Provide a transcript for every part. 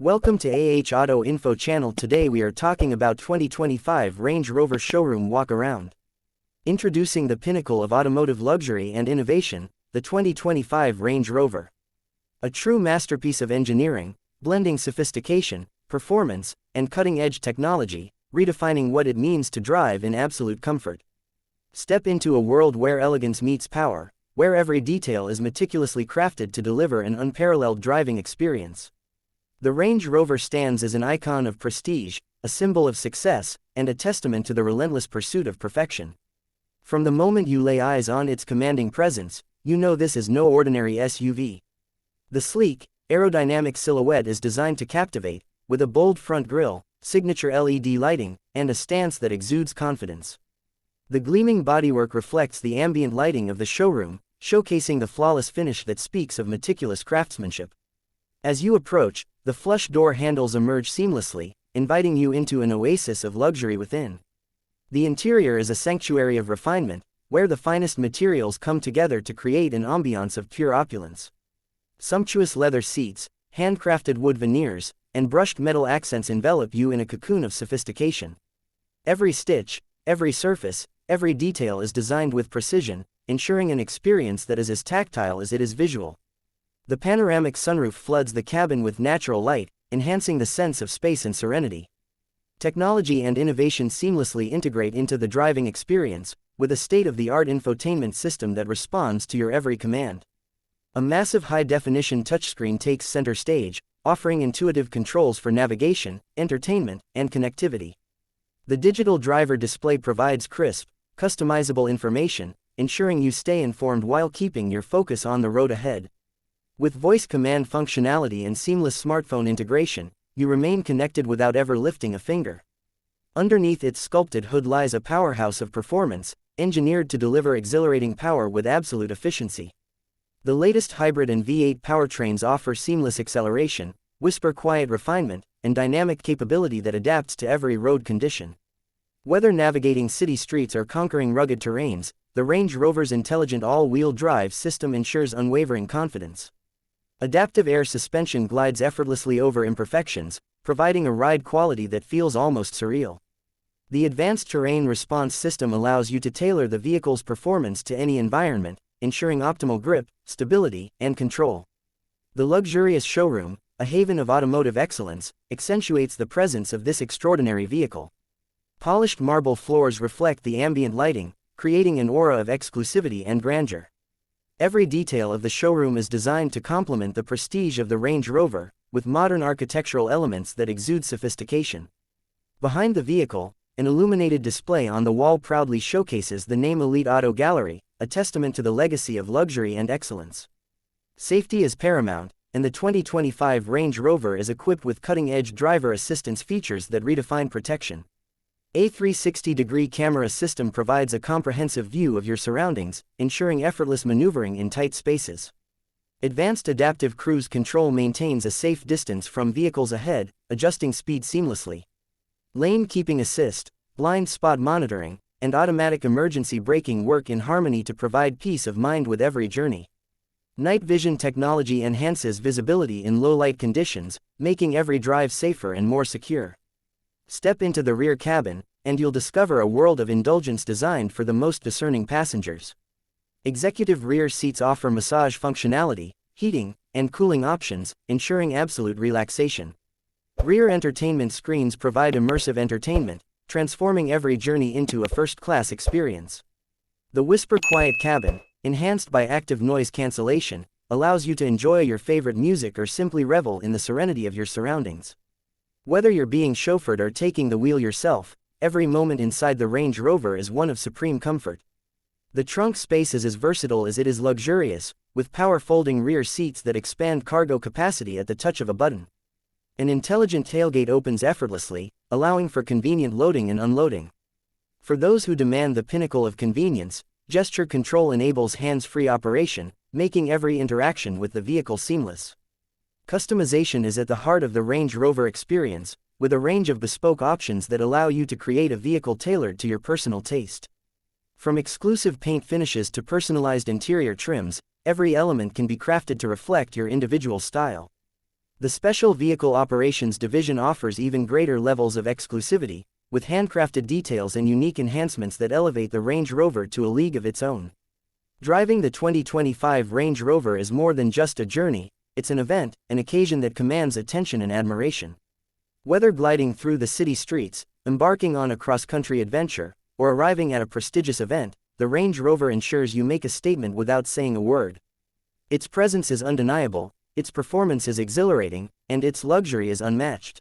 Welcome to Auto Info channel. Today we are talking about 2025 Range Rover Showroom Walk Around. Introducing the pinnacle of automotive luxury and innovation, the 2025 Range Rover. A true masterpiece of engineering, blending sophistication, performance, and cutting-edge technology, redefining what it means to drive in absolute comfort. Step into a world where elegance meets power, where every detail is meticulously crafted to deliver an unparalleled driving experience. The Range Rover stands as an icon of prestige, a symbol of success, and a testament to the relentless pursuit of perfection. From the moment you lay eyes on its commanding presence, you know this is no ordinary SUV. The sleek, aerodynamic silhouette is designed to captivate, with a bold front grille, signature LED lighting, and a stance that exudes confidence. The gleaming bodywork reflects the ambient lighting of the showroom, showcasing the flawless finish that speaks of meticulous craftsmanship. As you approach, the flush door handles emerge seamlessly, inviting you into an oasis of luxury within. The interior is a sanctuary of refinement, where the finest materials come together to create an ambiance of pure opulence. Sumptuous leather seats, handcrafted wood veneers, and brushed metal accents envelop you in a cocoon of sophistication. Every stitch, every surface, every detail is designed with precision, ensuring an experience that is as tactile as it is visual. The panoramic sunroof floods the cabin with natural light, enhancing the sense of space and serenity. Technology and innovation seamlessly integrate into the driving experience, with a state-of-the-art infotainment system that responds to your every command. A massive high-definition touchscreen takes center stage, offering intuitive controls for navigation, entertainment, and connectivity. The digital driver display provides crisp, customizable information, ensuring you stay informed while keeping your focus on the road ahead. With voice command functionality and seamless smartphone integration, you remain connected without ever lifting a finger. Underneath its sculpted hood lies a powerhouse of performance, engineered to deliver exhilarating power with absolute efficiency. The latest hybrid and V8 powertrains offer seamless acceleration, whisper-quiet refinement, and dynamic capability that adapts to every road condition. Whether navigating city streets or conquering rugged terrains, the Range Rover's intelligent all-wheel drive system ensures unwavering confidence. Adaptive air suspension glides effortlessly over imperfections, providing a ride quality that feels almost surreal. The advanced terrain response system allows you to tailor the vehicle's performance to any environment, ensuring optimal grip, stability, and control. The luxurious showroom, a haven of automotive excellence, accentuates the presence of this extraordinary vehicle. Polished marble floors reflect the ambient lighting, creating an aura of exclusivity and grandeur. Every detail of the showroom is designed to complement the prestige of the Range Rover, with modern architectural elements that exude sophistication. Behind the vehicle, an illuminated display on the wall proudly showcases the name Elite Auto Gallery, a testament to the legacy of luxury and excellence. Safety is paramount, and the 2025 Range Rover is equipped with cutting-edge driver assistance features that redefine protection. A 360-degree camera system provides a comprehensive view of your surroundings, ensuring effortless maneuvering in tight spaces. Advanced adaptive cruise control maintains a safe distance from vehicles ahead, adjusting speed seamlessly. Lane keeping assist, blind spot monitoring, and automatic emergency braking work in harmony to provide peace of mind with every journey. Night vision technology enhances visibility in low-light conditions, making every drive safer and more secure. Step into the rear cabin, and you'll discover a world of indulgence designed for the most discerning passengers. Executive rear seats offer massage functionality, heating, and cooling options, ensuring absolute relaxation. Rear entertainment screens provide immersive entertainment, transforming every journey into a first-class experience. The whisper-quiet cabin, enhanced by active noise cancellation, allows you to enjoy your favorite music or simply revel in the serenity of your surroundings. Whether you're being chauffeured or taking the wheel yourself, every moment inside the Range Rover is one of supreme comfort. The trunk space is as versatile as it is luxurious, with power-folding rear seats that expand cargo capacity at the touch of a button. An intelligent tailgate opens effortlessly, allowing for convenient loading and unloading. For those who demand the pinnacle of convenience, gesture control enables hands-free operation, making every interaction with the vehicle seamless. Customization is at the heart of the Range Rover experience, with a range of bespoke options that allow you to create a vehicle tailored to your personal taste. From exclusive paint finishes to personalized interior trims, every element can be crafted to reflect your individual style. The Special Vehicle Operations Division offers even greater levels of exclusivity, with handcrafted details and unique enhancements that elevate the Range Rover to a league of its own. Driving the 2025 Range Rover is more than just a journey, it's an event, an occasion that commands attention and admiration. Whether gliding through the city streets, embarking on a cross-country adventure, or arriving at a prestigious event, the Range Rover ensures you make a statement without saying a word. Its presence is undeniable, its performance is exhilarating, and its luxury is unmatched.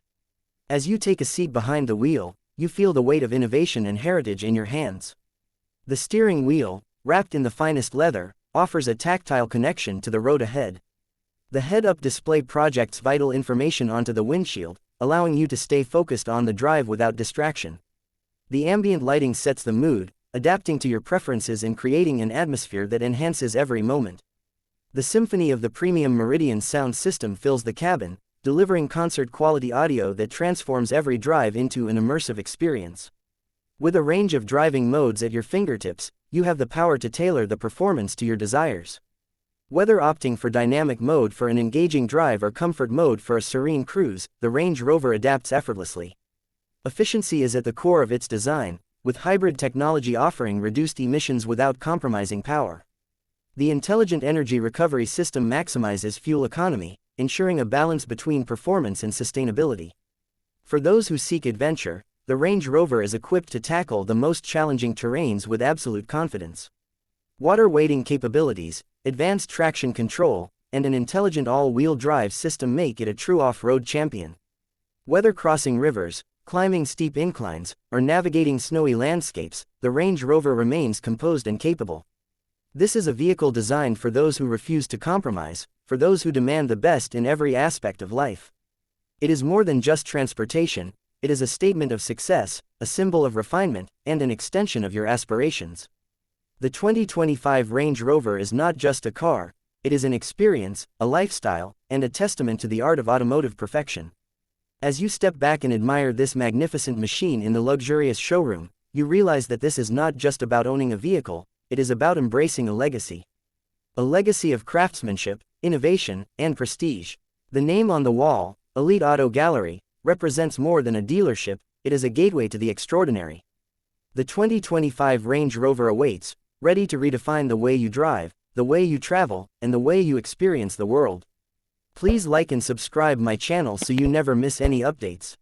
As you take a seat behind the wheel, you feel the weight of innovation and heritage in your hands. The steering wheel, wrapped in the finest leather, offers a tactile connection to the road ahead. The head-up display projects vital information onto the windshield, allowing you to stay focused on the drive without distraction. The ambient lighting sets the mood, adapting to your preferences and creating an atmosphere that enhances every moment. The symphony of the premium Meridian sound system fills the cabin, delivering concert-quality audio that transforms every drive into an immersive experience. With a range of driving modes at your fingertips, you have the power to tailor the performance to your desires. Whether opting for dynamic mode for an engaging drive or comfort mode for a serene cruise, the Range Rover adapts effortlessly. Efficiency is at the core of its design, with hybrid technology offering reduced emissions without compromising power. The intelligent energy recovery system maximizes fuel economy, ensuring a balance between performance and sustainability. For those who seek adventure, the Range Rover is equipped to tackle the most challenging terrains with absolute confidence. Water wading capabilities, advanced traction control, and an intelligent all-wheel drive system make it a true off-road champion. Whether crossing rivers, climbing steep inclines, or navigating snowy landscapes, the Range Rover remains composed and capable. This is a vehicle designed for those who refuse to compromise, for those who demand the best in every aspect of life. It is more than just transportation, it is a statement of success, a symbol of refinement, and an extension of your aspirations. The 2025 Range Rover is not just a car, it is an experience, a lifestyle, and a testament to the art of automotive perfection. As you step back and admire this magnificent machine in the luxurious showroom, you realize that this is not just about owning a vehicle, it is about embracing a legacy. A legacy of craftsmanship, innovation, and prestige. The name on the wall, Elite Auto Gallery, represents more than a dealership, it is a gateway to the extraordinary. The 2025 Range Rover awaits, ready to redefine the way you drive, the way you travel, and the way you experience the world. Please like and subscribe my channel so you never miss any updates.